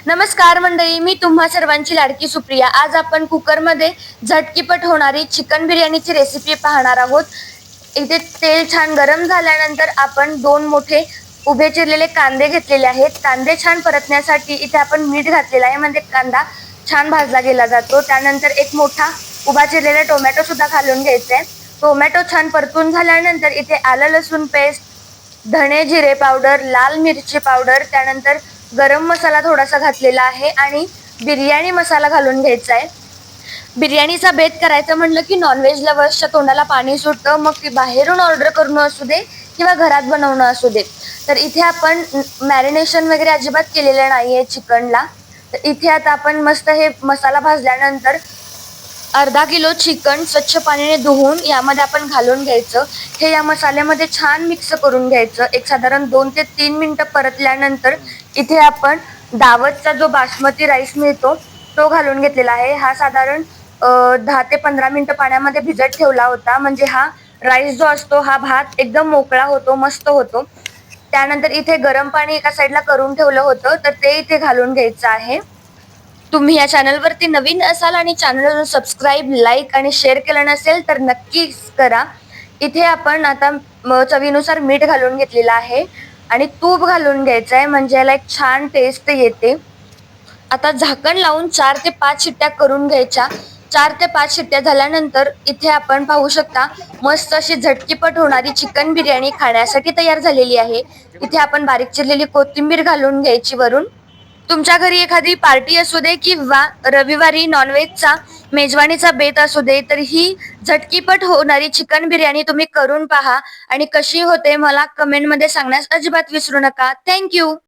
नमस्कार मंडळी, मी तुम्हा सर्वांची लाडकी सुप्रिया। आज आपण कुकरमध्ये झटकीपट होणारी चिकन बिर्याणीची रेसिपी पाहणार आहोत। इथे तेल छान गरम झाल्यानंतर आपण दोन मोठे उभे चिरलेले कांदे घेतलेले आहेत। कांदे छान परतण्यासाठी इथे आपण मीठ घातलेला आहे, म्हणजे कांदा छान भाजला गेला जातो। त्यानंतर एक मोठा उभा चिरलेला टोमॅटो सुद्धा घालून घ्यायचा आहे। टोमॅटो छान परतून झाल्यानंतर इथे आलं लसूण पेस्ट, धणे जिरे पावडर, लाल मिरची पावडर, त्यानंतर गरम मसाला थोडासा घातलेला आहे आणि बिर्याणी मसाला घालून घ्यायचा आहे। बिर्याणीचा बेत करायचं म्हटलं की नॉनव्हेज लवर्सच्या तोंडाला पाणी सुटतं, मग ती बाहेरून ऑर्डर करणं असू दे किंवा घरात बनवणं असू दे। तर इथे आपण मॅरिनेशन वगैरे अजिबात केलेलं नाहीये चिकनला। तर इथे आता आपण मस्त हे मसाला भाजल्यानंतर अर्धा किलो चिकन स्वच्छ पाण्याने धुवून यामध्ये आपण घालून घ्यायचं। हे या मसाल्यामध्ये छान मिक्स करून घ्यायचं। एक साधारण 2 ते 3 मिनिटं परतल्यानंतर इथे आपण दावतचा जो बासमती राईस मिळतो तो घालून घेतलेला आहे। हा साधारण 10 ते 15 मिनिटं पाण्यामध्ये भिजत ठेवला होता, म्हणजे हा राईस जो असतो हा भात एकदम मोकळा होतो, मस्त होतो। त्यानंतर इथे गरम पाणी एका साईडला करून ठेवलं होतं, तर ते इथे घालून घ्यायचं आहे। तुम्ही या चॅनलवरती नवीन असाल आणि चॅनलला सबस्क्राईब, लाईक आणि शेअर केलं नसेल तर नक्कीच करा। इथे आपण आता चवीनुसार मीठ घालून घेतलेलं आहे आणि तूप घालून घ्यायचं आहे, म्हणजे याला एक छान टेस्ट येते। आता झाकण लावून 4 ते 5 शिट्ट्या करून घ्यायच्या। 4 ते 5 शिट्ट्या झाल्यानंतर इथे आपण पाहू शकता मस्त अशी झटकीपट होणारी चिकन बिर्याणी खाण्यासाठी तयार झालेली आहे। इथे आपण बारीक चिरलेली कोथिंबीर घालून घ्यायची वरून। तुमच्या घरी एखादी पार्टी असू दे किंवा रविवारी नॉनव्हेजचा मेजवानीचा बेत असू दे, तर ही झटकीपट होणारी चिकन बिर्याणी तुम्ही करून पहा आणि कशी होते मला कमेंटमध्ये सांगण्यास अजिबात विसरू नका। थँक्यू।